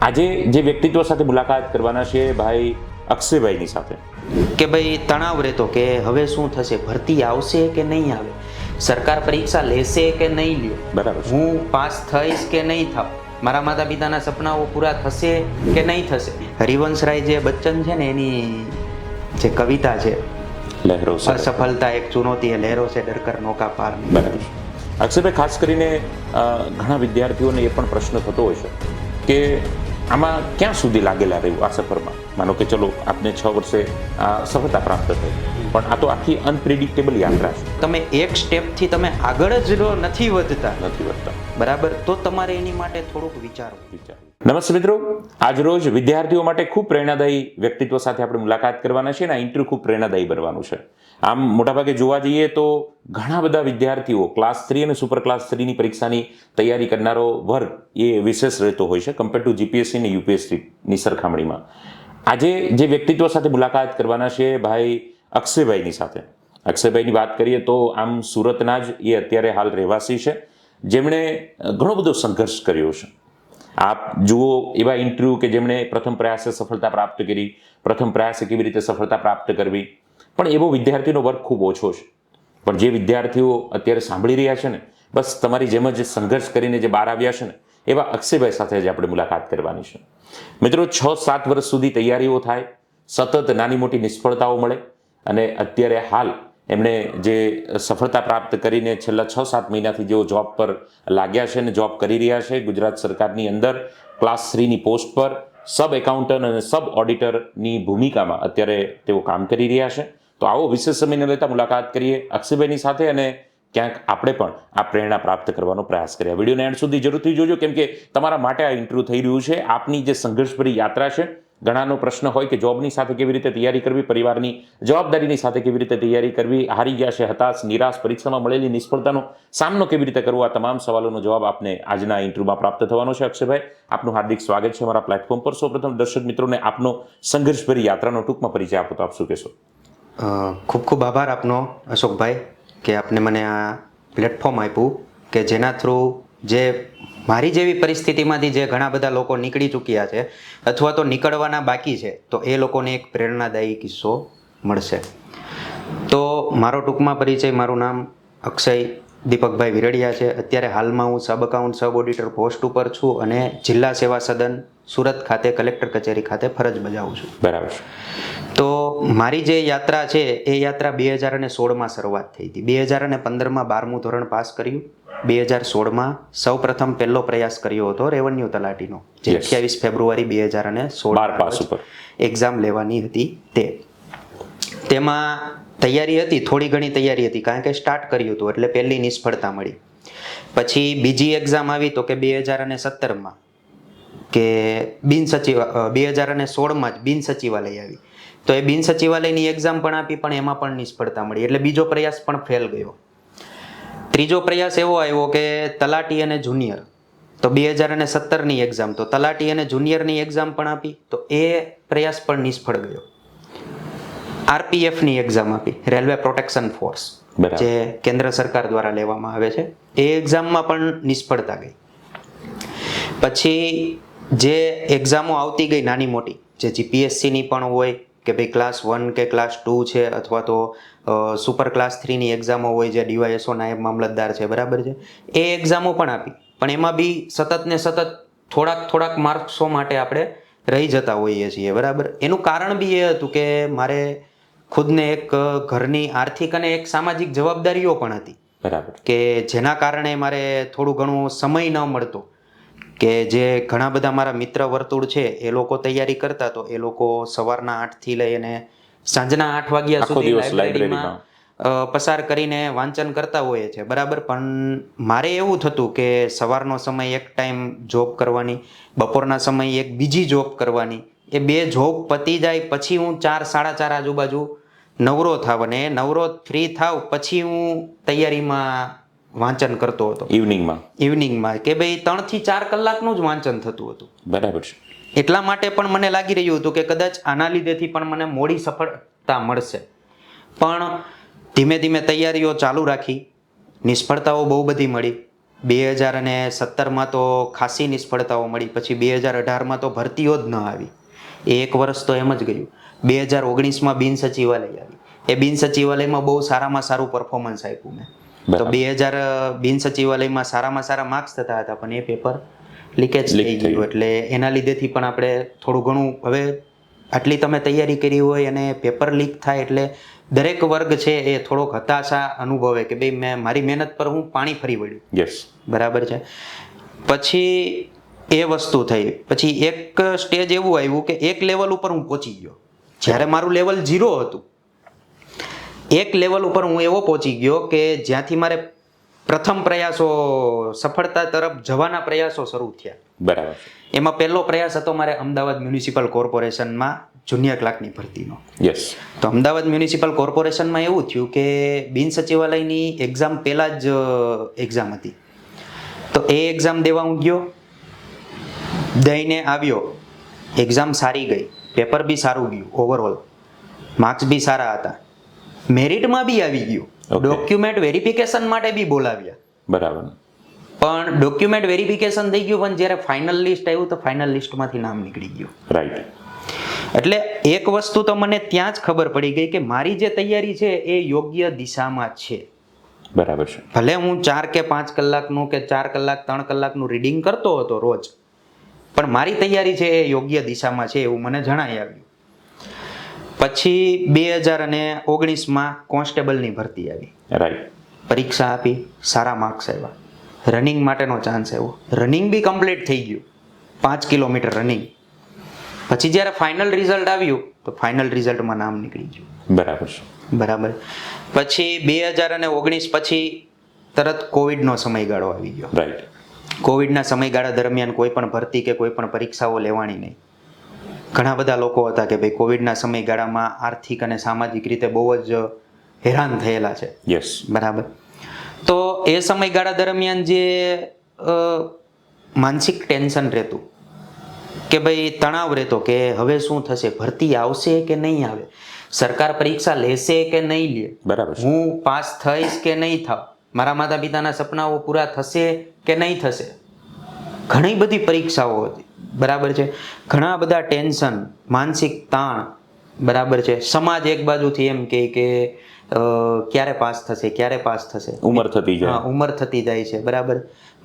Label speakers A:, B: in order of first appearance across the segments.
A: આજે જે વ્યક્તિત્વ સાથે મુલાકાત કરવાના છે ભાઈ અક્ષયભાઈની સાથે
B: કે ભાઈ તણાવ રહેતો કે હવે શું થશે, ભરતી આવશે કે નહીં આવે, સરકાર પરીક્ષા લેશે કે નહીં લે,
A: બરાબર છે.
B: હું પાસ થઈશ કે નહીં થાવ, મારા માતા પિતાના સપનાઓ પૂરા થશે કે નહીં થશે. હરિવંશરાય જે બચ્ચન છે ને એની જે કવિતા છે
A: લહેરો છે.
B: અસફળતા એક ચુનૌતી એ લહેરો છે ડરકર નૌકા પાર.
A: બરાબર છે. અક્ષયભાઈ, ખાસ કરીને ઘણા વિદ્યાર્થીઓને એ પણ પ્રશ્ન થતો હોય છે કે આમાં ક્યાં સુધી લાગેલા રહ્યું આ સફરમાં. માનો કે ચલો આપને 6 વર્ષે સફળતા પ્રાપ્ત થઈ, પણ આ તો આખી અનપ્રિડિક્ટેબલ યાત્રા છે.
B: તમે એક સ્ટેપથી તમે આગળ જ નથી વધતા બરાબર, તો તમારે એની માટે થોડુંક વિચારવું.
A: નમસ્તે મિત્રો, આજરોજ વિદ્યાર્થીઓ માટે ખૂબ પ્રેરણાદાયી વ્યક્તિત્વ સાથે આપણે મુલાકાત કરવાના છે અને આ ઇન્ટરવ્યુ ખૂબ પ્રેરણાદાયી બનવાનું છે. આમ મોટાભાગે જોવા જઈએ તો ઘણા બધા વિદ્યાર્થીઓ ક્લાસ 3 અને સુપર ક્લાસ 3ની પરીક્ષાની તૈયારી કરનારો વર્ગ એ વિશેષ રહેતો હોય છે કમ્પેર ટુ જીપીએસસી અને યુપીએસસીની સરખામણીમાં. આજે જે વ્યક્તિત્વ સાથે મુલાકાત કરવાના છે ભાઈ અક્ષયભાઈની સાથે. અક્ષયભાઈની વાત કરીએ તો આમ સુરતના જ એ અત્યારે હાલ રહેવાસી છે, જેમણે ઘણો બધો સંઘર્ષ કર્યો છે. આપ જુઓ એવા ઇન્ટરવ્યૂ કે જેમણે પ્રથમ પ્રયાસે સફળતા પ્રાપ્ત કરી, પ્રથમ પ્રયાસે કેવી રીતે સફળતા પ્રાપ્ત કરવી, પણ એવો વિદ્યાર્થીનો વર્ગ ખૂબ ઓછો છે. પણ જે વિદ્યાર્થીઓ અત્યારે સાંભળી રહ્યા છે ને, બસ તમારી જેમ જ સંઘર્ષ કરીને જે બહાર આવ્યા છે ને, એવા અક્ષયભાઈ સાથે જ આપણે મુલાકાત કરવાની છે. મિત્રો, 6-7 વર્ષ સુધી તૈયારીઓ થાય, સતત નાની મોટી નિષ્ફળતાઓ મળે અને અત્યારે હાલ એમણે જે સફળતા પ્રાપ્ત કરીને છેલ્લા 6-7 મહિનાથી જેઓ જોબ પર લાગ્યા છે અને જોબ કરી રહ્યા છે ગુજરાત સરકારની અંદર ક્લાસ 3ની પોસ્ટ પર સબ એકાઉન્ટન્ટ અને સબ ઓડિટરની ભૂમિકામાં અત્યારે તેઓ કામ કરી રહ્યા છે. તો આવો વિશેષ સમયને લેતા મુલાકાત કરીએ અક્ષયભાઈની સાથે અને ક્યાંક આપણે પણ આ પ્રેરણા પ્રાપ્ત કરવાનો પ્રયાસ કરીએ. વિડીયોને એન્ડ સુધી જરૂરથી જોજો, કેમ કે તમારા માટે આ ઇન્ટરવ્યુ થઈ રહ્યું છે. આપની જે સંઘર્ષભરી યાત્રા છે, ઘણાનો પ્રશ્ન હોય કે જોબની સાથે કેવી રીતે તૈયારી કરવી, પરિવારની જવાબદારીની સાથે કેવી રીતે તૈયારી કરવી, હારી ગયા છે, હતાશ, નિરાશ, પરીક્ષામાં મળેલી નિષ્ફળતાનો સામનો કેવી રીતે કરવો, આ તમામ સવાલોનો જવાબ આપને આજના ઇન્ટરવ્યુમાં પ્રાપ્ત થવાનો છે. અક્ષયભાઈ, આપનું હાર્દિક સ્વાગત છે અમારા પ્લેટફોર્મ પર. સૌપ્રથમ દર્શક મિત્રોને આપનો સંઘર્ષભરી યાત્રાનો ટૂંકમાં પરિચય આપો તો આપ શું કહેશો?
B: ખૂબ ખૂબ આભાર આપનો અશોકભાઈ કે આપને મને આ પ્લેટફોર્મ આપ્યું કે જેના થ્રુ જે મારી જેવી પરિસ્થિતિમાંથી જે ઘણા બધા લોકો નીકળી ચૂક્યા છે અથવા તો નીકળવાના બાકી છે, તો એ લોકોને એક પ્રેરણાદાયી કિસ્સો મળશે. તો મારો ટૂંકમાં પરિચય, મારું નામ અક્ષય દીપકભાઈ વિરડિયા છે. અત્યારે હાલમાં હું સબ એકાઉન્ટ સબ ઓડિટર પોસ્ટ ઉપર છું અને જિલ્લા સેવા સદન સુરત ખાતે કલેક્ટર કચેરી ખાતે ફરજ બજાવું છું.
A: બરાબર.
B: તો મારી જે યાત્રા છે એ યાત્રા 2016માં શરૂઆત થઈ હતી. 2015માં 12મું ધોરણ પાસ કર્યું. 2016માં સૌ પ્રથમ પહેલો પ્રયાસ કર્યો હતો રેવન્યુ તલાટીનો, જે 28 ફેબ્રુઆરી 2016 એક્ઝામ લેવાની હતી. તેમાં તૈયારી હતી, થોડી ઘણી તૈયારી હતી, કારણ કે સ્ટાર્ટ કર્યું હતું એટલે પહેલી નિષ્ફળતા મળી. પછી બીજી એક્ઝામ આવી તો કે 2017માં કે 2016માં જ બિન સચિવાલય આવી. તો એ બિન સચિવાલયની એક્ઝામ પણ આપી, પણ એમાં પણ નિષ્ફળતા મળી, એટલે બીજો પ્રયાસ પણ ફેલ ગયો. ત્રીજો પ્રયાસ એવો આવ્યો કે તલાટી અને જુનિયર, તો 2017ની એક્ઝામ, તો તલાટી અને જુનિયરની એક્ઝામ પણ આપી, તો એ પ્રયાસ પણ નિષ્ફળ ગયો. આરપીએફની એક્ઝામ આપી, રેલવે પ્રોટેક્શન ફોર્સ, જે કેન્દ્ર સરકાર દ્વારા લેવામાં આવે છે, એ એક્ઝામમાં પણ નિષ્ફળતા ગઈ. પછી જે એક્ઝામો આવતી ગઈ નાની મોટી, જે જીપીએસસીની પણ હોય કે ભાઈ ક્લાસ 1 કે ક્લાસ 2 છે, અથવા તો સુપર ક્લાસ 3ની એક્ઝામો હોય, જે ડીવાયએસઓ નાયબ મામલતદાર છે, બરાબર છે, એ એક્ઝામો પણ આપી. પણ એમાં બી સતત ને સતત થોડાક માર્ક્સો માટે આપણે રહી જતા હોઈએ છીએ, બરાબર. એનું કારણ બી એ હતું કે મારે ખુદને એક ઘરની આર્થિક અને એક સામાજિક જવાબદારીઓ પણ હતી,
A: બરાબર, કે
B: જેના કારણે મારે થોડું ઘણું સમય ન મળતો. કે જે ઘણા બધા મારા મિત્ર વર્તુળ છે એ લોકો તૈયારી કરતા, તો એ લોકો સવારના 8થી લઈ અને સાંજના 8 વાગ્યા સુધી લાઇબ્રેરીમાં પસાર કરીને વાંચન કરતા હોય છે, બરાબર. પણ મારે એવું થતું કે સવારનો સમય એક ટાઈમ જોબ કરવાની, બપોરના સમયે એક બીજી જોબ કરવાની, એ બે જોબ પતી જાય પછી હું 4-4:30 આજુબાજુ નવરો થાવ, અને નવરો ફ્રી થાવ પછી હું તૈયારીમાં વાંચન કરતો હતો. ઇવનિંગમાં કે ભાઈ 3 થી 4 કલાકનું જ વાંચન થતું હતું.
A: બરાબર છે.
B: એટલા માટે પણ મને લાગી રહ્યું હતું કે કદાચ આના લીધેથી પણ મને મોડી સફળતા મળશે. પણ ધીમે ધીમે તૈયારીઓ ચાલુ રાખી, નિષ્ફળતાઓ બહુ બધી મળી. 2017માં તો ખાસી નિષ્ફળતાઓ મળી, પછી 2018માં તો ભરતીઓ જ ન આવી. એ એક વર્ષ તો એમ જ ગયું. 2019માં બિન સચિવાલય આવી. એ બિન સચિવાલયમાં બહુ સારામાં સારું પરફોર્મન્સ આપ્યું મેં. તો 2000 બિન સચિવાલયમાં સારામાં સારા માર્ક્સ થતા હતા, પણ એ પેપર લીકેજ થઈ ગયું. એટલે એના લીધેથી પણ આપણે થોડું ઘણું, હવે આટલી તમે તૈયારી કરી હોય અને પેપર લીક થાય એટલે દરેક વર્ગ છે એ થોડોક હતાશા અનુભવે કે ભાઈ મેં મારી મહેનત પર હું પાણી ફરી વળ્યું.
A: યસ, બરાબર
B: છે. પછી એ વસ્તુ થઈ. પછી એક સ્ટેજ એવું આવ્યું કે એક લેવલ ઉપર હું પહોંચી ગયો. જ્યારે મારું લેવલ 0 હતું, એક લેવલ ઉપર હું એવો પહોંચી ગયો કે જ્યાંથી મારે પ્રથમ પ્રયાસો, સફળતા તરફ જવાના પ્રયાસો શરૂ થયા.
A: બરાબર.
B: એમાં પહેલો પ્રયાસ હતો મારે અમદાવાદ મ્યુનિસિપલ કોર્પોરેશનમાં જુનિયર ક્લાર્કની ભરતીનો.
A: યસ.
B: તો અમદાવાદ મ્યુનિસિપલ કોર્પોરેશનમાં એવું થયું કે બિન સચિવાલયની એક્ઝામ પહેલાં જ એક્ઝામ હતી. તો એ એક્ઝામ દેવા હું ગયો, દઈને આવ્યો. એક્ઝામ સારી ગઈ, પેપર બી સારું ગયું, ઓવરઓલ માર્ક્સ બી સારા હતા, મેરિટમાં બી આવી ગયું. ડોક્યુમેન્ટ વેરિફિકેશન માટે બી બોલાવ્યા.
A: બરાબર.
B: પણ ડોક્યુમેન્ટ વેરિફિકેશન થઈ ગયું, પણ જ્યારે ફાઇનલ લિસ્ટ આવ્યું તો ફાઇનલ લિસ્ટમાંથી નામ નીકળી ગયું.
A: રાઈટ.
B: એટલે એક વસ્તુ તો મને ત્યાં જ ખબર પડી ગઈ કે મારી જે તૈયારી છે એ યોગ્ય દિશામાં છે.
A: બરાબર છે.
B: ભલે હું 4 કે 5 કલાકનું કે 4 કલાક 3 કલાકનું રીડિંગ કરતો હતો રોજ, પણ મારી તૈયારી છે એ યોગ્ય દિશામાં છે એવું મને જણાઈ આવ્યું. પછી 2019માં કોન્સ્ટેબલની ભરતી આવી.
A: રાઈટ.
B: પરીક્ષા આપી, સારા માર્ક્સ આવ્યા, રનિંગ માટેનો ચાન્સ આવ્યો, રનિંગ બી કમ્પ્લીટ થઈ ગયું, 5 કિલોમીટર રનિંગ. પછી જ્યારે ફાઇનલ રિઝલ્ટ આવ્યું તો ફાઇનલ રિઝલ્ટમાં નામ નીકળી ગયું.
A: બરાબર છે.
B: બરાબર. પછી 2019 પછી તરત કોવિડનો સમયગાળો આવી ગયો.
A: રાઈટ.
B: કોવિડના સમયગાળા દરમિયાન કોઈ પણ ભરતી કે કોઈ પણ પરીક્ષાઓ લેવાની નહીં. ઘણા બધા લોકો હતા કે ભાઈ કોવિડના સમયગાળામાં આર્થિક અને સામાજિક રીતે બહુ જ હેરાન થયેલા છે.
A: યસ.
B: બરાબર. તો એ સમયગાળા દરમિયાન જે માનસિક ટેન્શન રહેતું કે ભાઈ તણાવ રહેતો કે હવે શું થશે, ભરતી આવશે કે નહીં આવે, સરકાર પરીક્ષા લેશે કે નહીં લે,
A: બરાબર.
B: હું પાસ થઈશ કે નહીં થાવ, મારા માતા પિતાના સપનાઓ પૂરા થશે કે નહીં થશે. ઘણી બધી પરીક્ષાઓ હતી. બરાબર છે. ઘણા બધા ટેન્શન, માનસિક તાણ. બરાબર છે. સમાજ એક બાજુથી એમ કહે કે ક્યારે પાસ થશે, ક્યારે પાસ થશે,
A: ઉંમર થતી જાય.
B: હા, ઉંમર થતી જાય છે. બરાબર.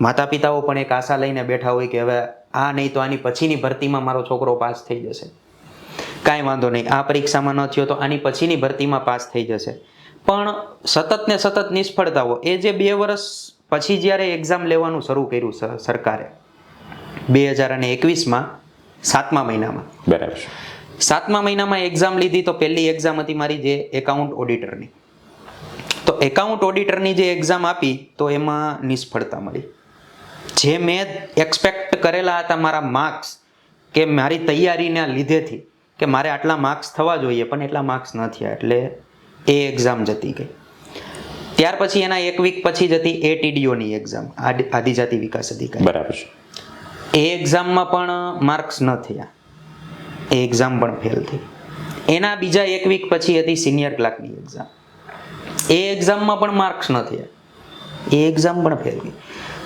B: માતા પિતાઓ પણ એક આશા લઈને બેઠા હોય કે હવે આ નહીં તો આની પછીની ભરતીમાં મારો છોકરો પાસ થઈ જશે, કાંઈ વાંધો નહીં, આ પરીક્ષામાં ન થયો તો આની પછીની ભરતીમાં પાસ થઈ જશે. પણ સતત ને સતત નિષ્ફળતાઓ. એ જે 2 વર્ષ પછી જ્યારે એક્ઝામ લેવાનું શરૂ કર્યું સરકારે 2021માં 7મા મહિનામાં.
A: બરાબર છે.
B: 7મા મહિનામાં એક્ઝામ લીધી તો પહેલી એક્ઝામ હતી મારી જે એકાઉન્ટ ઓડિટરની. તો એકાઉન્ટ ઓડિટરની જે એક્ઝામ આપી તો એમાં નિષ્ફળતા મળી. જે મેં એક્સપેક્ટ કરેલા હતા મારા માર્ક્સ કે મારી તૈયારીના લીધેથી કે મારે આટલા માર્ક્સ થવા જોઈએ, પણ એટલા માર્ક્સ ન થયા, એટલે એ એક્ઝામ જતી ગઈ. ત્યાર પછી એના 1 વીક પછી જ હતી ATDOની એક્ઝામ, આદિજાતિ વિકાસ અધિકારી.
A: બરાબર છે.
B: એ એક્ઝામમાં પણ માર્ક્સ ન થયા, એ એક્ઝામ પણ ફેલ થઈ. એના બીજા 1 વીક પછી હતી સિનિયર ક્લાર્કની એક્ઝામ. એ એક્ઝામમાં પણ માર્ક્સ ન થયા, એ એક્ઝામ પણ ફેલ ગઈ.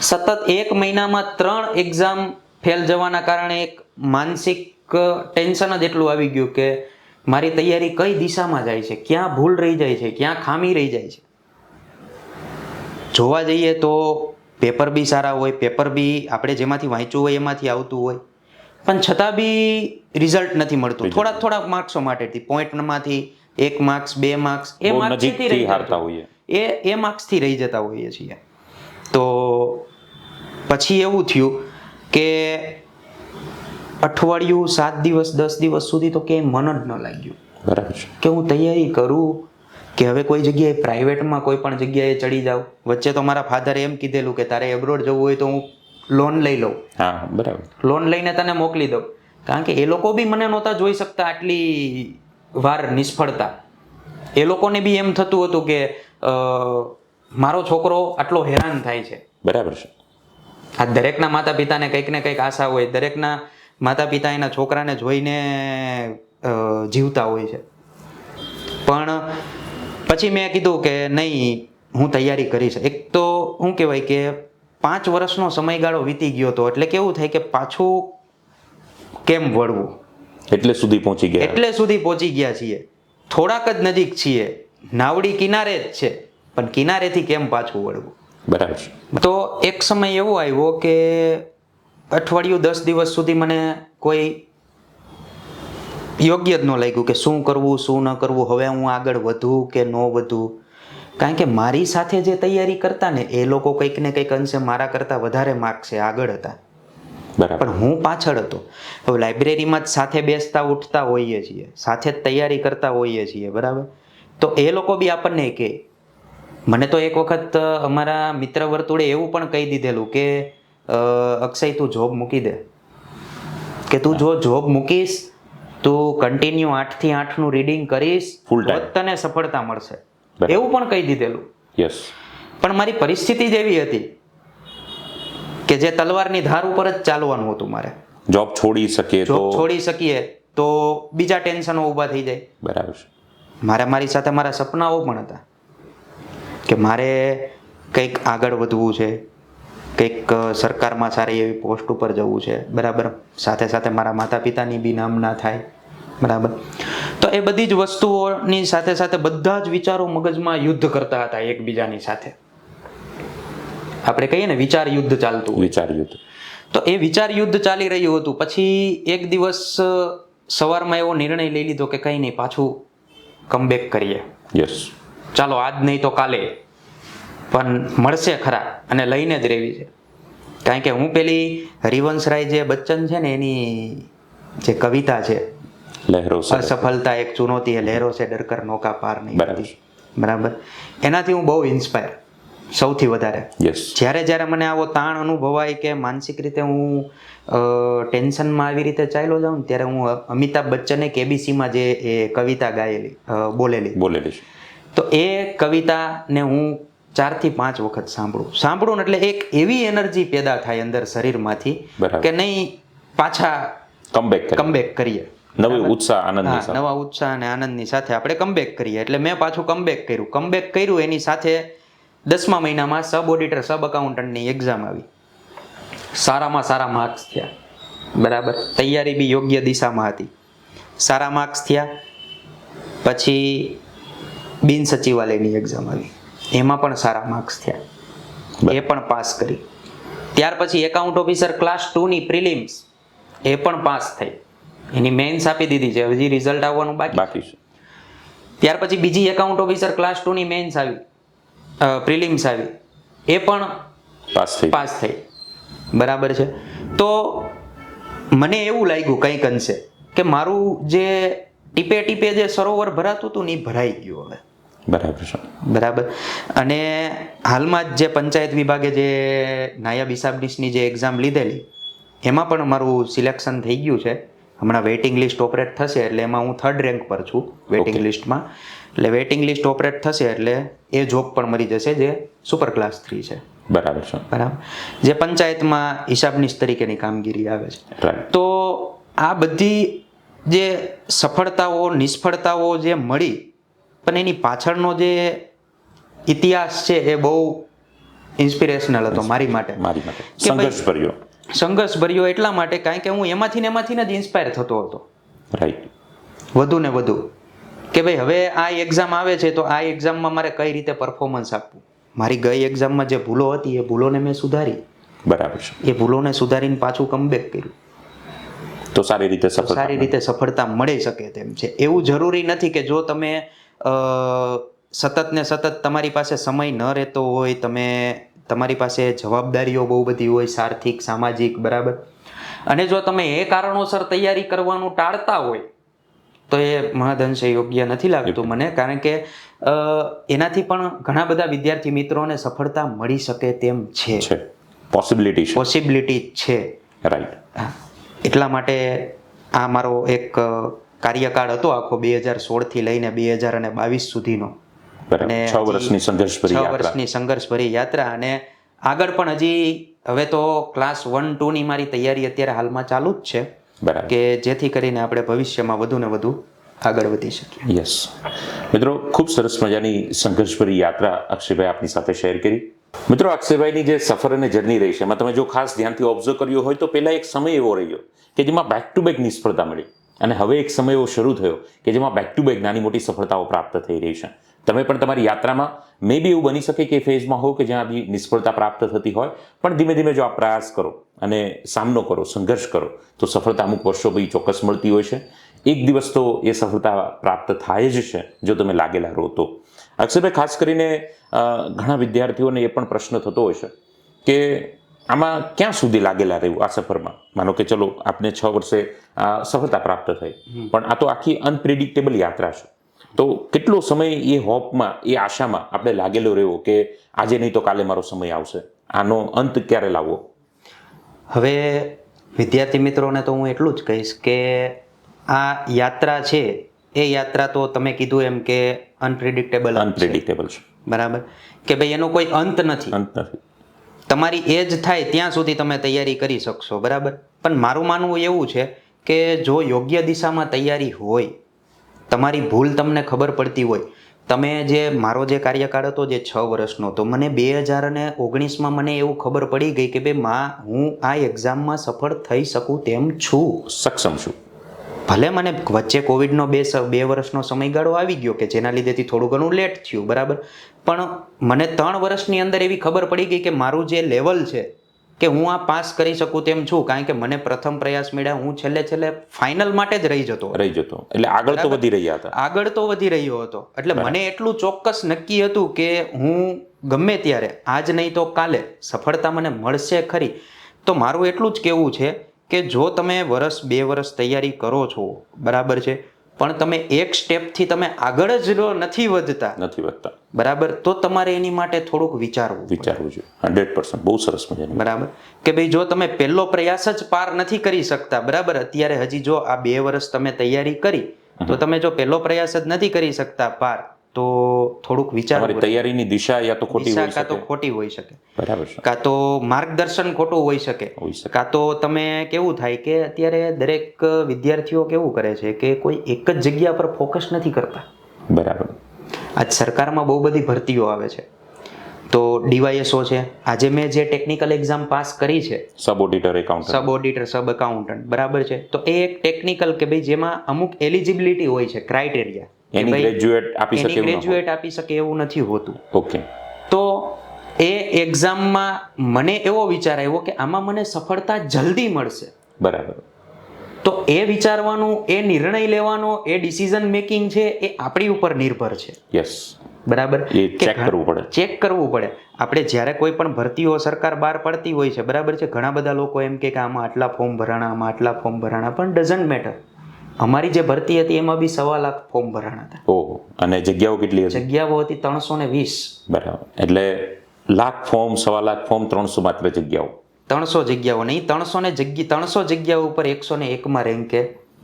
B: સતત 1 મહિનામાં 3 એક્ઝામ ફેલ જવાના કારણે એક માનસિક ટેન્શન જ એટલું આવી ગયું કે મારી તૈયારી કઈ દિશામાં જાય છે, ક્યાં ભૂલ રહી જાય છે, ક્યાં ખામી રહી જાય છે. જોવા જઈએ તો પેપર બી સારા હોય, પેપર બી આપણે જેમાંથી વાંચ્યું હોય એમાંથી આવતું હોય, પણ છતાં બી રિઝલ્ટ નથી મળતું. થોડા માર્ક્સો માટેથી, પોઈન્ટમાંથી 1 માર્ક્સ 2 માર્ક્સ એ માર્ક્સથી રહી જતા હોઈએ, એ માર્ક્સથી રહી જતા હોઈએ છીએ. તો પછી એવું થયું કે અઠવાડિયું, 7 દિવસ, 10 દિવસ સુધી તો ક્યાંય મન જ ન લાગ્યું.
A: બરાબર છે.
B: કે હું તૈયારી કરું કે હવે કોઈ જગ્યાએ પ્રાઇવેટમાં કોઈ પણ જગ્યાએ ચડી જાઉં. વચ્ચે તો મારા ફાધરે એમ કીધેલું કે તારે એબ્રોડ જવું હોય તો હું લોન લઈ લઉં.
A: હા, બરાબર.
B: લોન લઈને તને મોકલી દઉં. કારણ કે એ લોકો બી મને નહોતા જોઈ શકતા આટલી વાર નિષ્ફળતા. એ લોકોને બી એમ થતું હતું કે મારો છોકરો આટલો હેરાન થાય છે.
A: બરાબર છે.
B: આ દરેકના માતા પિતાને કંઈક ને કંઈક આશા હોય, દરેકના માતા પિતા એના છોકરાને જોઈને જીવતા હોય છે. પણ પછી મેં કીધું કે નહીં, હું તૈયારી કરીશ. એક તો શું કહેવાય કે 5 વર્ષનો સમયગાળો વીતી ગયો હતો. એટલે કેવું થાય કે પાછું કેમ વળવું,
A: એટલે સુધી પહોંચી ગયા.
B: એટલે સુધી પહોંચી ગયા છીએ. થોડાક જ નજીક છીએ, નાવડી કિનારે જ છે, પણ કિનારેથી કેમ પાછું વળવું.
A: બરાબર છે.
B: તો એક સમય એવો આવ્યો કે અઠવાડિયું 10 દિવસ સુધી મને કોઈ યોગ્ય જ ન લાગ્યું કે શું કરવું શું ન કરવું, હવે હું આગળ વધું કે ન વધું. કારણ કે મારી સાથે જે તૈયારી કરતા ને એ લોકો કંઈક ને કંઈક અંશે મારા કરતાં વધારે માર્ક્સે આગળ હતા,
A: બરાબર.
B: પણ હું પાછળ હતો. હવે લાઇબ્રેરીમાં જ સાથે બેસતા ઉઠતા હોઈએ છીએ, સાથે જ તૈયારી કરતા હોઈએ છીએ, બરાબર. તો એ લોકો બી આપણને કે મને તો એક વખત અમારા મિત્ર વર્તુળે એવું પણ કહી દીધેલું કે અક્ષય તું જોબ મૂકી દે, કે તું જો જોબ મૂકીશ, તું કન્ટિન્યુ 8 થી 8 નું રીડિંગ કરીશ,
A: Full time.
B: તો તને સફળતા મળશે.
A: બરાબર.
B: એવું પણ કહી દીધેલું.
A: યસ.
B: પણ મારી પરિસ્થિતિ જ એવી હતી કે જે તલવારની ધાર ઉપર જ ચાલવાનું હતું મારે.
A: જોબ છોડી શકીએ તો
B: જોબ છોડી શકીએ તો બીજા ટેન્શનો ઊભા થઈ જાય.
A: બરાબર છે.
B: મારી સાથે મારા સપનાઓ પણ હતા કે મારે કંઈક આગળ વધવું છે, કંઈક સરકારમાં સારી એવી પોસ્ટ ઉપર જવું છે, બરાબર. સાથે સાથે મારા માતા પિતાની બી નામના થાય, બરાબર. તો એ બધી જ વસ્તુઓની સાથે સાથે બધા જ વિચારો મગજમાં યુદ્ધ કરતા હતા એકબીજાની સાથે. આપણે કહીએ ને વિચાર યુદ્ધ ચાલતું હોય.
A: વિચાર યુદ્ધ.
B: તો એ વિચાર યુદ્ધ ચાલી રહ્યું હતું. પછી એક દિવસ સવારમાં એવો નિર્ણય લઈ લીધો કે કંઈ નહીં, પાછું કમબેક કરીએ.
A: યસ.
B: ચાલો આજ નહીં તો કાલે પણ મળશે ખરા, અને લઈને જ રહેવી છે. કારણ કે હું પેલી હરિવંશરાય જે બચ્ચન છે ને એની જે કવિતા છે,
A: લહેરો સે.
B: અસફળતા એક ચુનૌતી હે, લહેરો સે ડરકર નૌકા પાર નહીં
A: બરાબર.
B: હોતી. બરાબર. એનાથી હું બહુ ઇન્સ્પાયર, સૌથી વધારે.
A: યસ.
B: જ્યારે મને આવો તાણ અનુભવાય કે માનસિક રીતે હું ટેન્શનમાં આવી રીતે ચાલ્યો જાઉં ને, ત્યારે હું અમિતાભ બચ્ચને કેબીસીમાં જે એ કવિતા ગાયેલી બોલેલી
A: છે.
B: તો એ કવિતાને હું 4 થી 5 વખત સાંભળું ને એટલે એક એવી એનર્જી પેદા થાય અંદર શરીરમાંથી
A: બરાબર.
B: કે નહીં, પાછા કમબેક કરીએ.
A: નવી ઉત્સાહ આનંદની
B: હા,
A: સાથે.
B: નવા ઉત્સાહ અને આનંદની સાથે આપણે કમબેક કરીએ. એટલે મેં પાછું કમબેક કર્યું. એની સાથે 10મા મહિનામાં સબ ઓડિટર સબ અકાઉન્ટન્ટની એક્ઝામ આવી. સારામાં સારા માર્ક્સ થયા, બરાબર. તૈયારી બી યોગ્ય દિશામાં હતી, સારા માર્ક્સ થયા. પછી બિન સચિવાલયની એક્ઝામ આવી, એમાં પણ સારા માર્ક્સ થયા, એ પણ પાસ કરી. ત્યાર પછી એકાઉન્ટ ઓફિસર ક્લાસ 2ની પ્રિલિમ્સ, એ પણ પાસ થઈ. એની મેન્સ આપી દીધી છે, હજી રિઝલ્ટ આવવાનું બાકી
A: છે.
B: ત્યાર પછી બીજી એકાઉન્ટ ઓફિસર ક્લાસ 2ની મેન્સ આવી, પ્રિલિમ્સ આવી, એ પણ પાસ થઈ, બરાબર છે. તો મને એવું લાગ્યું કંઈક અંશે કે મારું જે ટીપે ટીપે જે સરોવર ભરાતું હતું ને એ ભરાઈ ગયું હવે.
A: બરાબર છે.
B: બરાબર. અને હાલમાં જ જે પંચાયત વિભાગે જે નાયબ હિસાબનીશની જે એક્ઝામ લીધેલી, એમાં પણ મારું સિલેક્શન થઈ ગયું છે. હમણાં વેઇટિંગ લિસ્ટ ઓપરેટ થશે, એટલે એમાં હું 3rd રેન્ક પર છું વેઇટિંગ લિસ્ટમાં. એટલે વેઇટિંગ લિસ્ટ ઓપરેટ થશે એટલે એ જોબ પણ મળી જશે, જે સુપર ક્લાસ 3 છે.
A: બરાબર છે.
B: બરાબર. જે પંચાયતમાં હિસાબનીશ તરીકેની કામગીરી આવે છે.
A: રાઈટ.
B: તો આ બધી જે સફળતાઓ નિષ્ફળતાઓ જે મળી, પણ એની પાછળનો જે ઇતિહાસ છે એ બહુ ઇન્સ્પિરેશનલ હતો મારી માટે. સંઘર્ષભર્યો એટલા માટે કારણ કે હું એમાંથી જ ઇન્સ્પાયર થતો હતો.
A: રાઈટ.
B: વધુ ને વધુ કે ભાઈ હવે આ એક્ઝામ આવે છે તો આ એક્ઝામમાં મારે કઈ રીતે પરફોર્મન્સ આપવું. મારી ગઈ એક્ઝામમાં જે ભૂલો હતી એ ભૂલોને મેં સુધારી.
A: બરાબર છે.
B: એ ભૂલોને સુધારીને પાછું કમબેક કર્યું,
A: તો સારી રીતે
B: સફળતા મળી શકે તેમ છે. એવું જરૂરી નથી કે જો તમે સતત ને સતત તમારી પાસે સમય ન રહેતો હોય, તમારી પાસે જવાબદારીઓ બહુ બધી હોય, આર્થિક સામાજિક, બરાબર. અને જો તમે એ કારણોસર તૈયારી કરવાનું ટાળતા હોય તો એ મહદઅંશે યોગ્ય નથી લાગતું મને. કારણ કે એનાથી પણ ઘણા બધા વિદ્યાર્થી મિત્રોને સફળતા મળી શકે તેમ છે. પોસિબિલિટી છે.
A: રાઈટ.
B: એટલા માટે આ મારો એક કાર્યકાળ હતો આખો 2016 થી લઈને 2022 સુધીનો.
A: અને 6 વર્ષની
B: સંઘર્ષભરી યાત્રા. અને આગળ પણ હજી હવે તો ક્લાસ 1, 2 ની મારી તૈયારી અત્યારે હાલમાં ચાલુ જ છે, કે જેથી કરીને આપણે ભવિષ્યમાં વધુ ને વધુ આગળ વધી શકીએ.
A: યસ. મિત્રો, ખૂબ સરસ મજાની સંઘર્ષભરી યાત્રા અક્ષયભાઈ આપની સાથે શેર કરી. મિત્રો, અક્ષયભાઈની જે સફર અને જર્ની રહી છે એમાં તમે જો ખાસ ધ્યાનથી ઓબ્ઝર્વ કર્યો હોય તો પહેલા એક સમય એવો રહ્યો કે જેમાં બેક ટુ બેક નિષ્ફળતા મળી અને હવે એક સમય એવો શરૂ થયો કે જેમાં બેક ટુ બેક નાની મોટી સફળતાઓ પ્રાપ્ત થઈ રહી છે. તમે પણ તમારી યાત્રામાં મે બી એવું બની શકે કે ફેઝમાં હો કે જ્યાં આની નિષ્ફળતા પ્રાપ્ત થતી હોય, પણ ધીમે ધીમે જો આ પ્રયાસ કરો અને સામનો કરો, સંઘર્ષ કરો તો સફળતા અમુક વર્ષો પછી ચોક્કસ મળતી હોય છે. એક દિવસ તો એ સફળતા પ્રાપ્ત થાય જ છે જો તમે લાગેલા રહો તો. અક્ષયભાઈ, ખાસ કરીને ઘણા વિદ્યાર્થીઓને એ પણ પ્રશ્ન થતો હોય છે કે આમાં ક્યાં સુધી લાગેલા રહેવું આ સફરમાં. માનો કે ચલો આપને 6 વર્ષે સફળતા પ્રાપ્ત થઈ, પણ આ તો આખી અનપ્રિડિક્ટેબલ યાત્રા છે. તો કેટલો સમય એ હોપમાં, એ આશામાં આપણે લાગેલો રહેવો કે આજે નહીં તો કાલે મારો સમય આવશે, આનો અંત ક્યારે લાવવો?
B: હવે વિદ્યાર્થી મિત્રોને તો હું એટલું જ કહીશ કે આ યાત્રા છે એ યાત્રા તો તમે કીધું એમ કે અનપ્રિડિક્ટેબલ
A: છે,
B: બરાબર, કે ભાઈ એનો કોઈ અંત નથી. તમારી એજ થાય ત્યાં સુધી તમે તૈયારી કરી શકશો, બરાબર. પણ મારું માનવું એવું છે કે જો યોગ્ય દિશામાં તૈયારી હોય, તમારી ભૂલ તમને ખબર પડતી હોય, તમે જે મારો જે કાર્યકાળ હતો જે 6 વર્ષનો, તો મને 2019માં મને એવું ખબર પડી ગઈ કે ભાઈ હું આ એક્ઝામમાં સફળ થઈ શકું તેમ છું,
A: સક્ષમ છું.
B: ભલે મને વચ્ચે કોવિડનો 2 વર્ષનો સમયગાળો આવી ગયો કે જેના લીધેથી થોડું ઘણું લેટ થયું, બરાબર, પણ મને 3 વર્ષની અંદર એવી ખબર પડી ગઈ કે મારું જે લેવલ છે કે હું આ પાસ કરી શકું તેમ છું. કારણ કે મને પ્રથમ પ્રયાસ મળ્યા, હું છેલ્લે ફાઇનલ માટે જ રહી જતો
A: એટલે આગળ તો વધી રહ્યા હતા,
B: આગળ તો વધી રહ્યો હતો. એટલે મને એટલું ચોક્કસ નક્કી હતું કે હું ગમે ત્યારે, આજ નહીં તો કાલે સફળતા મને મળશે ખરી. તો મારું એટલું જ કહેવું છે કે જો તમે 1-2 વર્ષ તૈયારી કરો છો, બરાબર છે, પણ તમે એક સ્ટેપથી તમે આગળ જ નથી વધતા, બરાબર, તો તમારે એની માટે થોડુંક વિચારવું
A: જોઈએ. 100%. બહુ સરસ મજાનું.
B: બરાબર, કે ભાઈ જો તમે પહેલો પ્રયાસ જ પાર નથી કરી શકતા, બરાબર, અત્યારે હજી જો આ 2 વર્ષ તમે તૈયારી કરી તો તમે જો પહેલો પ્રયાસ જ નથી કરી શકતા પાર, તો થોડુંક વિચારવું.
A: તૈયારીની દિશા યા તો
B: ખોટી હોઈ શકે,
A: બરાબર છે,
B: કાં તો માર્ગદર્શન ખોટું હોઈ શકે, કાં તો તમે કેવું થાય કે અત્યારે દરેક વિદ્યાર્થીઓ કેવું કરે છે કે કોઈ એક જ જગ્યા પર ફોકસ નથી કરતા,
A: બરાબર.
B: આજ સરકારમાં બહુ બધી ભરતીઓ આવે છે, તો ડીવાયએસઓ છે, આજે મેં જે ટેકનિકલ એક્ઝામ પાસ કરી છે,
A: સબ ઓડિટર,
B: સબ એકાઉન્ટન્ટ, બરાબર છે, તો એ એક ટેકનિકલ કે ભાઈ જેમાં અમુક એલિજિબિલિટી હોય છે, ક્રાઇટેરિયા, ગ્રેજ્યુએટ આપી શકે એવું નથી હોતું.
A: ઓકે.
B: તો એ એક્ઝામમાં મને એવો વિચાર આવ્યો કે આમાં મને સફળતા જલ્દી મળશે,
A: બરાબર.
B: તો એ વિચારવાનું, એ નિર્ણય લેવાનો, એ ડિસિઝન મેકિંગ છે એ આપણી ઉપર નિર્ભર છે.
A: યસ,
B: બરાબર,
A: ચેક કરવું પડે.
B: આપણે જ્યારે કોઈ પણ ભરતીઓ સરકાર બહાર પાડતી હોય છે, બરાબર છે, ઘણા બધા લોકો એમ કે આમાં આટલા ફોર્મ ભરાણા, આમાં આટલા ફોર્મ ભરાણા, પણ ડઝન્ટ મેટર. અમારી જે ભરતી હતી એમાં બી 1.25 લાખ ફોર્મ ભરાણા હતા.
A: ઓહો. અને જગ્યાઓ કેટલી હતી?
B: જગ્યાઓ હતી 320.
A: બરાબર, એટલે લાખ ફોર્મ, 1.25 લાખ ફોર્મ, 300 માત્ર જગ્યાઓ.
B: 300 જગ્યાઓ નહીં, 300 જગ્યાઓ ઉપર 101માં રેન્કે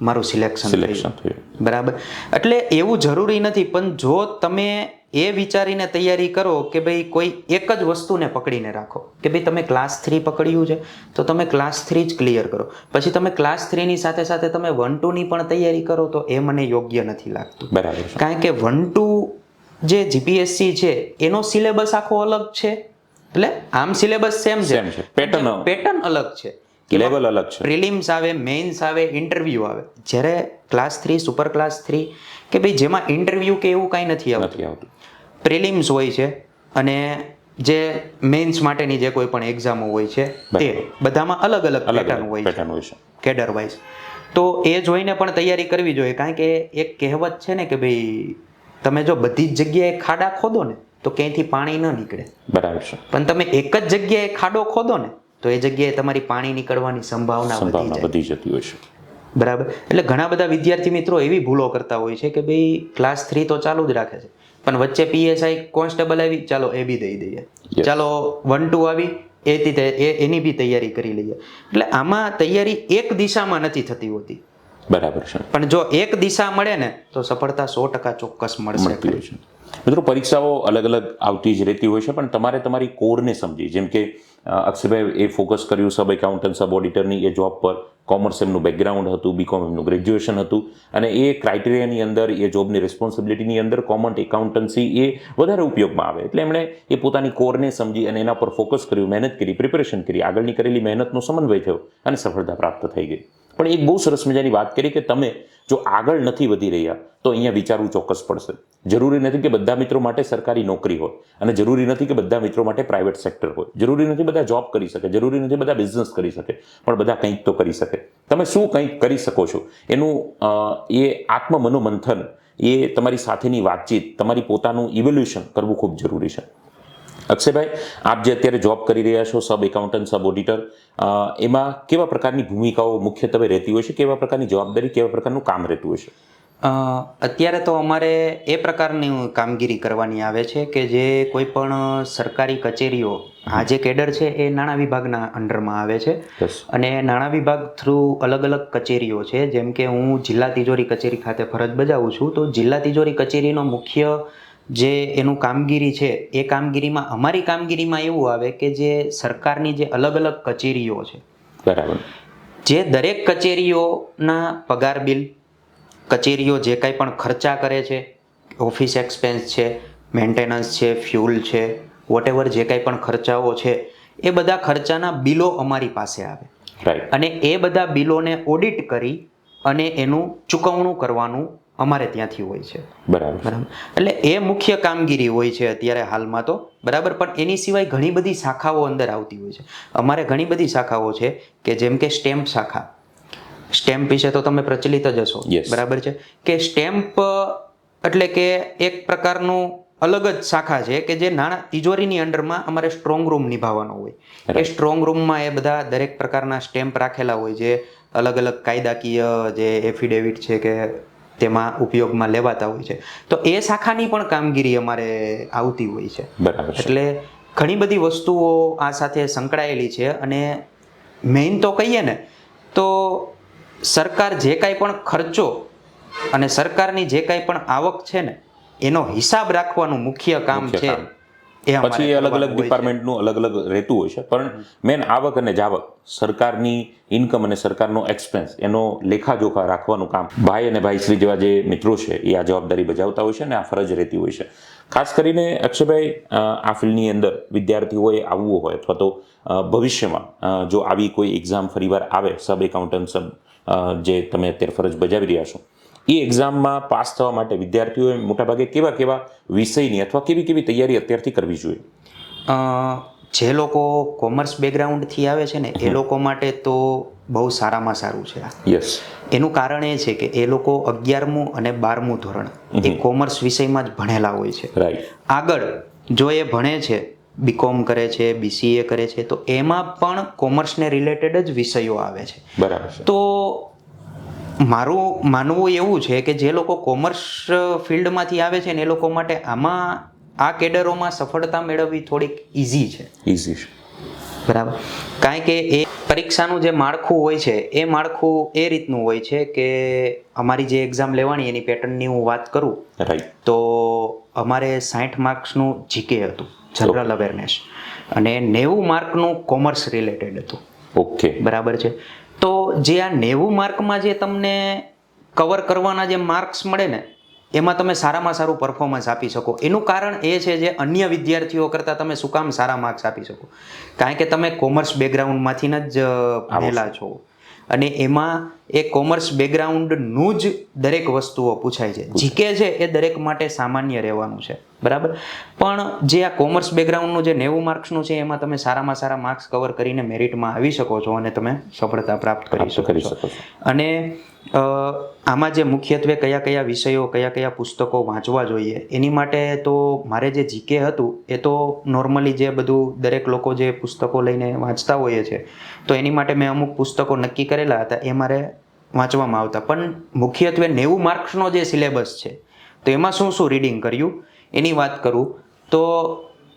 B: મારું સિલેક્શન થયું, બરાબર. એટલે એવું જરૂરી નથી, પણ જો તમે એ વિચારીને તૈયારી કરો કે ભાઈ કોઈ એક જ વસ્તુને પકડીને રાખો કે ભાઈ તમે ક્લાસ 3 પકડ્યું છે તો તમે ક્લાસ 3 જ ક્લિયર કરો, પછી તમે ક્લાસ 3ની સાથે સાથે તમે 1-2ની પણ તૈયારી કરો, તો એ મને યોગ્ય નથી લાગતું.
A: બરાબર.
B: કારણ કે 1-2 જે જીપીએસસી છે એનો સિલેબસ આખો અલગ છે. એટલે આમ સિલેબસ સેમ છે, પેટર્ન અલગ છે,
A: લેવલ અલગ છે.
B: પ્રિલિમ્સ આવે, મેઇન્સ આવે, ઇન્ટરવ્યુ આવે. જ્યારે ક્લાસ 3, સુપર ક્લાસ 3 કે ભાઈ જેમાં ઇન્ટરવ્યુ કે એવું કાંઈ નથી આવતું, પ્રિલિમ્સ હોય છે અને જે મેઇન્સ માટેની જે કોઈ પણ એક્ઝામો હોય છે તે બધામાં અલગ અલગ પેટર્ન હોય છે, કેડર વાઇઝ. તો એ જોઈને પણ તૈયારી કરવી જોઈએ. કારણ કે એક કહેવત છે ને કે ભાઈ તમે જો બધી જ જગ્યાએ ખાડા ખોદો ને તો ક્યાંયથી પાણી ન નીકળે, બરાબર છે, પણ તમે એક જ જગ્યાએ ખાડો ખોદો ને તો એ જગ્યાએ તમારી પાણી નીકળવાની સંભાવના વધી જતી હોય છે, બરાબર. એટલે ઘણા બધા વિદ્યાર્થી મિત્રો એવી ભૂલો કરતા હોય છે કે ભાઈ ક્લાસ 3 તો ચાલુ જ રાખે છે, પણ વચ્ચે પીએસઆઈ કોન્સ્ટેબલ આવી, ચાલો એ બી દઈ દઈએ, ચાલો 1-2 આવી, એની બી તૈયારી કરી લઈએ. એટલે આમાં તૈયારી એક દિશામાં નથી થતી હોતી, બરાબર છે, પણ જો એક દિશા મળે ને તો સફળતા 100% ચોક્કસ મળશે.
A: મિત્રો, પરીક્ષાઓ અલગ અલગ આવતી જ રહેતી હોય છે, પણ તમારે તમારી કોરને સમજી, જેમ કે અક્ષયભાઈ એ ફોકસ કર્યું સબ એકાઉન્ટન્ટ સબ ઓડિટરની એ જોબ પર. કોમર્સ એમનું બેકગ્રાઉન્ડ હતું, બીકોમ એમનું ગ્રેજ્યુએશન હતું, અને એ ક્રાઇટેરિયાની અંદર એ જોબની રિસ્પોન્સિબિલિટીની અંદર કોમન એકાઉન્ટન્સી એ વધારે ઉપયોગમાં આવે. એટલે એમણે એ પોતાની કોરને સમજી અને એના પર ફોકસ કર્યું, મહેનત કરી, પ્રિપેરેશન કરી, આગળની કરેલી મહેનતનો સમન્વય થયો અને સફળતા પ્રાપ્ત થઈ ગઈ. પણ એક બહુ સરસ મજાની વાત કરી કે તમે જો આગળ નથી વધી રહ્યા તો અહીંયા વિચારવું ચોક્કસ પડશે. જરૂરી નથી કે બધા મિત્રો માટે સરકારી નોકરી હોય, અને જરૂરી નથી કે બધા મિત્રો માટે પ્રાઇવેટ સેક્ટર હોય, જરૂરી નથી બધા જોબ કરી શકે, જરૂરી નથી બધા બિઝનેસ કરી શકે, પણ બધા કંઈક તો કરી શકે. તમે શું કંઈક કરી શકો છો એનું એ આત્મમનોમંથન, એ તમારી સાથેની વાતચીત, તમારી પોતાનું ઇવોલ્યુશન કરવું ખૂબ જરૂરી છે. અક્ષયભાઈ, આપ જે અત્યારે જોબ કરી રહ્યા છો સબ એકાઉન્ટન્ટ સબ ઓડિટર, એમાં કેવા પ્રકારની ભૂમિકાઓ મુખ્યત્વે રહેતી હોય છે, કેવા પ્રકારની જવાબદારી, કેવા પ્રકારનું કામ રહેતું હોય છે?
B: અત્યારે તો અમારે એ પ્રકારની કામગીરી કરવાની આવે છે કે જે કોઈ પણ સરકારી કચેરીઓ, આ જે કેડર છે એ નાણાં વિભાગના અંડરમાં આવે છે. અને નાણાં વિભાગ થ્રુ અલગ અલગ કચેરીઓ છે. જેમ કે હું જિલ્લા તિજોરી કચેરી ખાતે ફરજ બજાવું છું, તો જિલ્લા તિજોરી કચેરીનો મુખ્ય જે એનું કામગીરી છે એ કામગીરીમાં અમારી કામગીરીમાં એવું આવે કે જે સરકારની જે અલગ અલગ કચેરીઓ છે,
A: બરાબર,
B: જે દરેક કચેરીઓના પગાર બિલ, કચેરીઓ જે કાંઈ પણ ખર્ચા કરે છે, ઓફિસ એક્સપેન્સ છે, મેન્ટેનન્સ છે, ફ્યુલ છે, વોટેવર જે કાંઈ પણ ખર્ચાઓ છે, એ બધા ખર્ચાના બિલો અમારી પાસે આવે.
A: રાઈટ.
B: અને એ બધા બિલોને ઓડિટ કરી અને એનું ચૂકવણું કરવાનું અમારે ત્યાંથી હોય છે.
A: બરાબર.
B: બરાબર. એટલે એ મુખ્ય કામગીરી હોય છે અત્યારે હાલમાં તો. બરાબર. પણ એની સિવાય ઘણી બધી શાખાઓ અંદર આવતી હોય છે. અમારે ઘણી બધી શાખાઓ છે કે જેમ કે સ્ટેમ્પ શાખા. સ્ટેમ્પ વિશે તો તમે પ્રચલિત જ હશો.
A: Yes.
B: બરાબર છે કે સ્ટેમ્પ એટલે કે એક પ્રકારનું અલગ જ શાખા છે કે જે નાણાં તિજોરીની અંડરમાં અમારે સ્ટ્રોંગ રૂમ નિભાવવાનો હોય. એ સ્ટ્રોંગ રૂમમાં એ બધા દરેક પ્રકારના સ્ટેમ્પ રાખેલા હોય છે, અલગ અલગ કાયદાકીય જે એફિડેવિટ છે કે તેમાં ઉપયોગમાં લેવાતા હોય છે. તો એ શાખાની પણ કામગીરી અમારે આવતી હોય છે.
A: બરાબર.
B: એટલે ઘણી બધી વસ્તુઓ આ સાથે સંકળાયેલી છે. અને મેઇન તો કહીએ ને તો સરકાર જે કાંઈ પણ ખર્ચો અને સરકારની જે કાંઈ પણ આવક છે ને એનો હિસાબ રાખવાનું મુખ્ય કામ છે.
A: પછી અલગ અલગ ડિપાર્ટમેન્ટનું અલગ અલગ રહેતું હોય છે, પણ મેન આવક અને જાવક, સરકારની ઇન્કમ અને સરકારનો એક્સપેન્સ, એનો લેખાજોખા રાખવાનું કામ ભાઈ અને ભાઈશ્રી જેવા જે મિત્રો છે એ આ જવાબદારી બજાવતા હોય છે અને આ ફરજ રહેતી હોય છે. ખાસ કરીને અક્ષયભાઈ, આ ફિલ્ડની અંદર વિદ્યાર્થીઓએ આવવું હોય અથવા તો ભવિષ્યમાં જો આવી કોઈ એક્ઝામ ફરીવાર આવે, સબ એકાઉન્ટન્ટ સબ જે તમે અત્યારે ફરજ બજાવી રહ્યા છો, એ એક્ઝામમાં પાસ થવા માટે વિદ્યાર્થીઓએ મોટાભાગે કેવા કેવા વિષયની અથવા કેવી કેવી તૈયારી અત્યારથી કરવી જોઈએ?
B: જે લોકો કોમર્સ બેકગ્રાઉન્ડથી આવે છે ને એ લોકો માટે તો બહુ સારામાં સારું છે.
A: યસ.
B: એનું કારણ એ છે કે એ લોકો 11મું અને 12મું ધોરણ એ કોમર્સ વિષયમાં જ ભણેલા હોય છે.
A: રાઈટ.
B: આગળ જો એ ભણે છે, બીકોમ કરે છે, BCA કરે છે, તો એમાં પણ કોમર્સને રિલેટેડ જ વિષયો આવે છે.
A: બરાબર છે.
B: તો મારું માનવું એવું છે કે જે લોકો કોમર્સ ફિલ્ડમાંથી આવે છે ને એ લોકો માટે આમાં આ કેડરોમાં સફળતા મેળવવી થોડીક ઇઝી છે.
A: ઇઝી છે.
B: બરાબર. કારણ કે એ પરીક્ષાનું જે માળખું હોય છે એ માળખું એ રીતનું હોય છે કે અમારી જે એક્ઝામ લેવાની એની પેટર્નની હું વાત કરું,
A: રાઈટ,
B: તો અમારે 60 માર્ક્સનું જીકે હતું, જનરલ અવેરનેસ, અને 90 માર્કનું કોમર્સ રિલેટેડ હતું.
A: ઓકે.
B: બરાબર છે. તો જે આ 90 માર્કમાં જે તમને કવર કરવાના જે માર્ક્સ મળે ને એમાં તમે સારામાં સારું પરફોર્મન્સ આપી શકો. એનું કારણ એ છે જે અન્ય વિદ્યાર્થીઓ કરતાં તમે શું કામ સારા માર્ક્સ આપી શકો, કારણ કે તમે કોમર્સ બેકગ્રાઉન્ડમાંથી જ ભણેલા છો. અને એમાં એ કોમર્સ બેકગ્રાઉન્ડનું જ દરેક વસ્તુઓ પૂછાય છે. જીકે છે એ દરેક માટે સામાન્ય રહેવાનું છે. બરાબર. પણ જે આ કોમર્સ બેકગ્રાઉન્ડનું જે 90 માર્ક્સનું છે એમાં તમે સારામાં સારા માર્ક્સ કવર કરીને મેરિટમાં આવી શકો છો અને તમે સફળતા પ્રાપ્ત કરી શકો છો. અને આમાં જે મુખ્યત્વે કયા કયા વિષયો, કયા કયા પુસ્તકો વાંચવા જોઈએ એની માટે તો મારે જે જીકે હતું એ તો નોર્મલી જે બધું દરેક લોકો જે પુસ્તકો લઈને વાંચતા હોઈએ છે, તો એની માટે મેં અમુક પુસ્તકો નક્કી કરેલા હતા, એ મારે વાંચવામાં આવતા. પણ મુખ્યત્વે 90 માર્ક્સનો જે સિલેબસ છે તો એમાં શું શું રીડિંગ કર્યું એની વાત કરું તો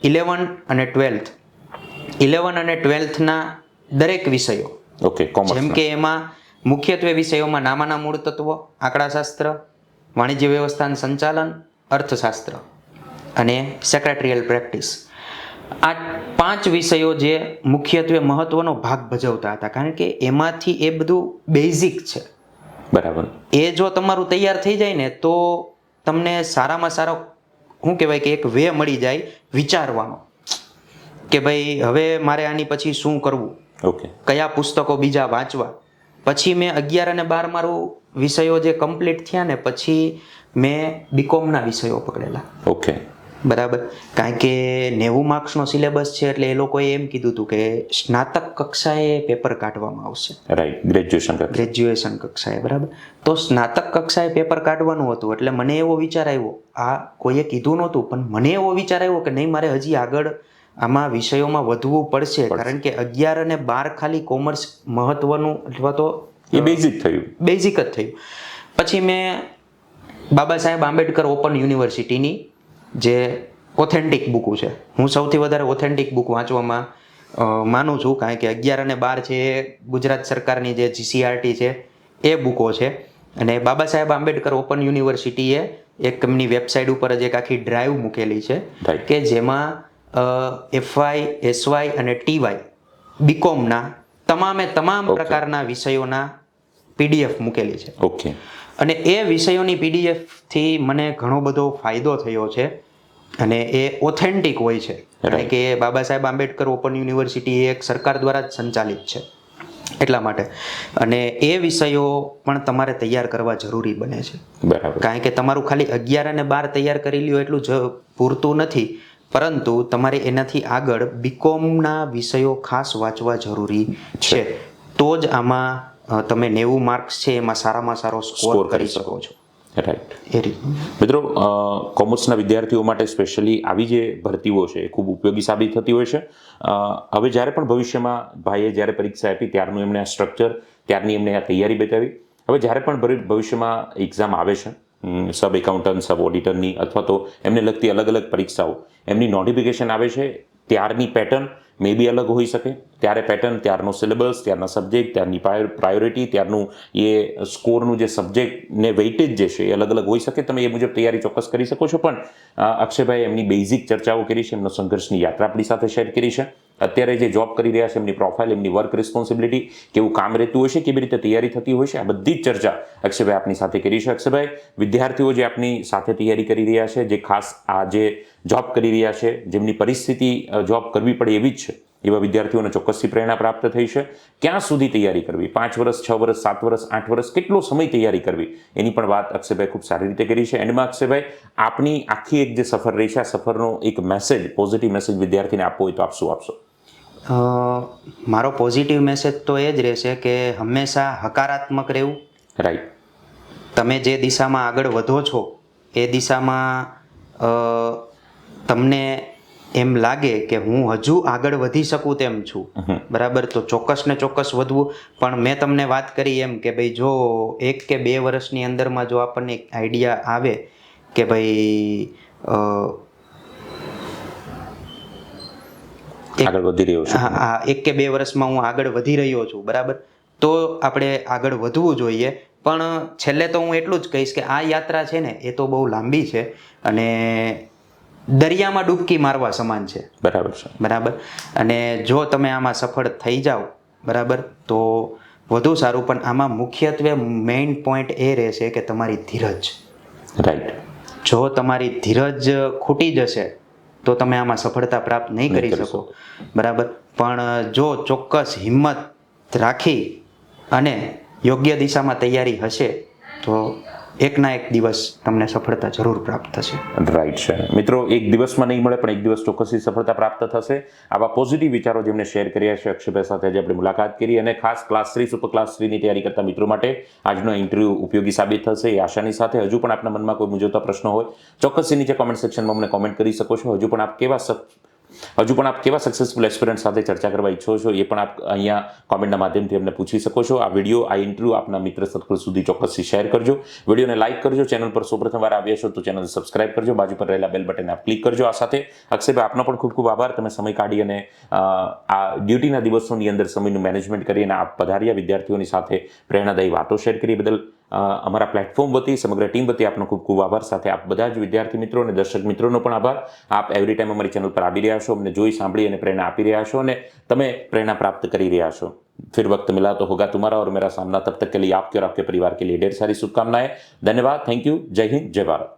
B: 11 અને 12ના દરેક વિષયો, જેમ કે એમાં મુખ્યત્વે વિષયોમાં નામાના મૂળ તત્વો, આંકડાશાસ્ત્ર, વાણિજ્ય વ્યવસ્થાન સંચાલન, અર્થશાસ્ત્ર અને સેક્રેટરીયલ પ્રેક્ટિસ. આ 5 વિષયો જે મુખ્યત્વે મહત્વનો ભાગ ભજવતા હતા, કારણ કે એમાંથી એ બધું બેઝિક છે.
A: બરાબર.
B: એ જો તમારું તૈયાર થઈ જાય ને તો તમને સારામાં સારો શું કહેવાય કે એક વે મળી જાય વિચારવાનો, કે ભાઈ હવે મારે આની પછી શું કરવું,
A: ઓકે.
B: કયા પુસ્તકો બીજા વાંચવા. પછી મેં 11 અને 12 મારું વિષયો જે કમ્પ્લીટ થયા ને પછી મેં બીકોમના વિષયો પકડેલા.
A: ઓકે.
B: બરાબર. કારણ કે 90 માર્ક્સનો સિલેબસ છે એટલે એ લોકોએ એમ કીધું હતું કે સ્નાતક કક્ષાએ પેપર કાઢવામાં આવશે.
A: રાઈટ.
B: ગ્રેજ્યુએશન કક્ષાએ. બરાબર. તો સ્નાતક કક્ષાએ પેપર કાઢવાનું હતું એટલે મને એવો વિચાર આવ્યો, આ કોઈએ કીધું નહોતું પણ મને એવો વિચાર આવ્યો કે નહીં, મારે હજી આગળ આમાં વિષયોમાં વધવું પડશે, કારણ કે 11 અને 12 ખાલી કોમર્સ મહત્વનું અથવા તો
A: એ બેઝિક
B: જ થયું. પછી મેં બાબા સાહેબ આંબેડકર ઓપન યુનિવર્સિટીની જે ઓથેન્ટિક બુકો છે, હું સૌથી વધારે ઓથેન્ટિક બુક વાંચવામાં માનું છું, કારણ કે 11 અને 12 છે એ ગુજરાત સરકારની જે GCRT છે એ બુકો છે. અને બાબા સાહેબ આંબેડકર ઓપન યુનિવર્સિટીએ એક એમની વેબસાઇટ ઉપર જ એક આખી ડ્રાઈવ મૂકેલી છે કે જેમાં FY, SY અને TY બીકોમના તમામ પ્રકારના વિષયોના PDF મૂકેલી છે.
A: ઓકે.
B: અને એ વિષયોની PDF થી મને ઘણો બધો ફાયદો થયો છે અને એ ઓથેન્ટિક હોય છે, કારણ કે બાબા સાહેબ આંબેડકર ઓપન યુનિવર્સિટી એક સરકાર દ્વારા જ સંચાલિત છે એટલા માટે. અને એ વિષયો પણ તમારે તૈયાર કરવા જરૂરી બને છે.
A: બરાબર.
B: કારણ કે તમારું ખાલી 11 અને 12 તૈયાર કરી લ્યો એટલું જ પૂરતું નથી, પરંતુ તમારે એનાથી આગળ બીકોમના વિષયો ખાસ વાંચવા જરૂરી છે. તો જ આમાં તમે 90 માર્ક્સ છે એમાં સારામાં સારો સ્કોર કરી શકો છો.
A: રાઈટ.
B: એ રીતનું.
A: મિત્રો, કોમર્સના વિદ્યાર્થીઓ માટે સ્પેશિયલી આવી જે ભરતીઓ છે એ ખૂબ ઉપયોગી સાબિત થતી હોય છે. હવે જ્યારે પણ ભવિષ્યમાં ભાઈએ જ્યારે પરીક્ષા આપી ત્યારનું એમણે આ સ્ટ્રક્ચર, ત્યારની એમને આ તૈયારી બતાવી. હવે જ્યારે પણ ભવિષ્યમાં એક્ઝામ આવે છે, સબ એકાઉન્ટન્ટ, સબ ઓડિટરની અથવા તો એમને લગતી અલગ અલગ પરીક્ષાઓ, એમની નોટિફિકેશન આવે છે, ત્યારની પેટર્ન મે બી અલગ હોઈ શકે. ત્યારે પેટર્ન, ત્યારનો સિલેબસ, ત્યારના સબ્જેક્ટ, ત્યારની પ્રાયોરિટી, ત્યારનું એ સ્કોરનું જે સબ્જેક્ટને વેઇટેજ જે છે એ અલગ અલગ હોઈ શકે. તમે એ મુજબ તૈયારી ચોક્કસ કરી શકો છો. પણ અક્ષયભાઈ એમની બેઝિક ચર્ચાઓ કરી છે, એમનો સંઘર્ષની યાત્રા આપણી સાથે શેર કરી છે. અત્યારે જે જોબ કરી રહ્યા છે એમની પ્રોફાઇલ, એમની વર્ક રિસ્પોન્સિબિલિટી, કેવું કામ રહેતું હોય છે, કેવી રીતે તૈયારી થતી હોય છે, આ બધી જ ચર્ચા અક્ષયભાઈ આપની સાથે કરી છે. અક્ષયભાઈ, વિદ્યાર્થીઓ જે આપની સાથે તૈયારી કરી રહ્યા છે, જે ખાસ આ જે જોબ કરી રહ્યા છે, જેમની પરિસ્થિતિ જોબ કરવી પડે એવી જ છે, એવા વિદ્યાર્થીઓને ચોક્કસથી પ્રેરણા પ્રાપ્ત થઈ છે. ક્યાં સુધી તૈયારી કરવી, 5 વર્ષ, 6 વર્ષ, 7 વર્ષ, 8 વર્ષ, કેટલો સમય તૈયારી કરવી, એની પણ વાત અક્ષયભાઈ ખૂબ સારી રીતે કરી છે. એન્ડમાં અક્ષયભાઈ, આપની આખી એક જે સફર રહી છે, આ સફરનો એક મેસેજ, પોઝિટિવ મેસેજ વિદ્યાર્થીને આપવો હોય તો આપ શું આપશો?
B: મારો પોઝિટિવ મેસેજ તો એ જ રહેશે કે હંમેશા હકારાત્મક રહેવું.
A: રાઈટ.
B: તમે જે દિશામાં આગળ વધો છો એ દિશામાં તમને એમ લાગે કે હું હજુ આગળ વધી શકું તેમ છું, બરાબર, તો ચોક્કસ ને ચોક્કસ વધવું. પણ મેં તમને વાત કરી એમ કે ભાઈ જો 1 કે 2 વર્ષની અંદરમાં જો આપણને એક આઈડિયા આવે કે ભાઈ
A: આગળ વધી રહ્યો છું,
B: હા, 1 કે 2 વર્ષમાં હું આગળ વધી રહ્યો છું, બરાબર, તો આપણે આગળ વધવું જોઈએ. પણ છેલ્લે તો હું એટલું જ કહીશ કે આ યાત્રા છે ને એ તો બહુ લાંબી છે અને દરિયામાં ડૂબકી મારવા સમાન છે.
A: બરાબર છે.
B: બરાબર. અને જો તમે આમાં સફળ થઈ જાઓ, બરાબર, તો વધુ સારું. પણ આમાં મુખ્યત્વે મેઇન પોઈન્ટ એ રહેશે કે તમારી ધીરજ.
A: રાઈટ.
B: જો તમારી ધીરજ ખૂટી જશે તો તમે આમાં સફળતા પ્રાપ્ત નહીં કરી શકો, બરાબર. પણ જો ચોક્કસ હિંમત રાખી અને યોગ્ય દિશામાં તૈયારી હશે તો એકના એક દિવસ તમને સફળતા જરૂર પ્રાપ્ત થશે.
A: રાઈટ છે. મિત્રો, એક દિવસમાં નહીં મળે પણ એક દિવસ ચોક્કસથી સફળતા પ્રાપ્ત થશે. આવા પોઝિટિવ વિચારો જેમને શેર કર્યા છે અક્ષયભાઈ સાથે આજે આપણે મુલાકાત કરી, અને ખાસ ક્લાસ 3, સુપર ક્લાસ 3ની તૈયારી કરતા મિત્રો માટે આજનો ઇન્ટરવ્યૂ ઉપયોગી સાબિત થશે એ આશાની સાથે. હજુ પણ આપના મનમાં કોઈ મૂંઝવતા પ્રશ્નો હોય ચોક્કસથી નીચે કોમેન્ટ સેક્શનમાં અમને કોમેન્ટ કરી શકો છો. હજુ પણ આપ કેવા સક્સેસફુલ એસ્પિરન્ટ સાથે ચર્ચા કરવા ઈચ્છો છો એ પણ આપ અહીંયા કોમેન્ટના માધ્યમથી અમને પૂછી શકો છો. આ વિડીયો, આ ઇન્ટરવ્યૂ આપના મિત્ર સર્કલ સુધી ચોક્કસથી શેર કરજો. વિડીયોને લાઇક કરજો. ચેનલ પર સૌપ્રથમ વાર આવ્યા છો તો ચેનલ સબસ્ક્રાઇબ કરજો. બાજુ પર રહેલા બેલ બટન આપ ક્લિક કરજો. આ સાથે અક્ષયભાઈ, આપનો પણ ખૂબ ખૂબ આભાર. તમે સમય કાઢી અને આ ડ્યુટીના દિવસોની અંદર સમયનું મેનેજમેન્ટ કરી અને આપ પધાર્યા, વિદ્યાર્થીઓની સાથે પ્રેરણાદાયી વાતો શેર કરી બદલ અમારા પ્લેટફોર્મ વતી સમગ્ર ટીમ વતી આપનો ખૂબ ખૂબ આભાર. સાથે આપ બધા જ વિદ્યાર્થી મિત્રો અને દર્શક મિત્રોનો પણ આભાર. આપ એવરી ટાઈમ અમારી ચેનલ પર આવી રહ્યા છો, અમને જોઈ સાંભળી અને પ્રેરણા આપી રહ્યા છો અને તમે પ્રેરણા પ્રાપ્ત કરી રહ્યા છો. फिर वक्त मिला तो होगा तुम्हारा और मेरा सामना. तब तक के लिए आपके और आपके परिवार के लिए ढेर सारी शुभकामनाएं. धन्यवाद. Thank you. जय हिंद. जय भारत.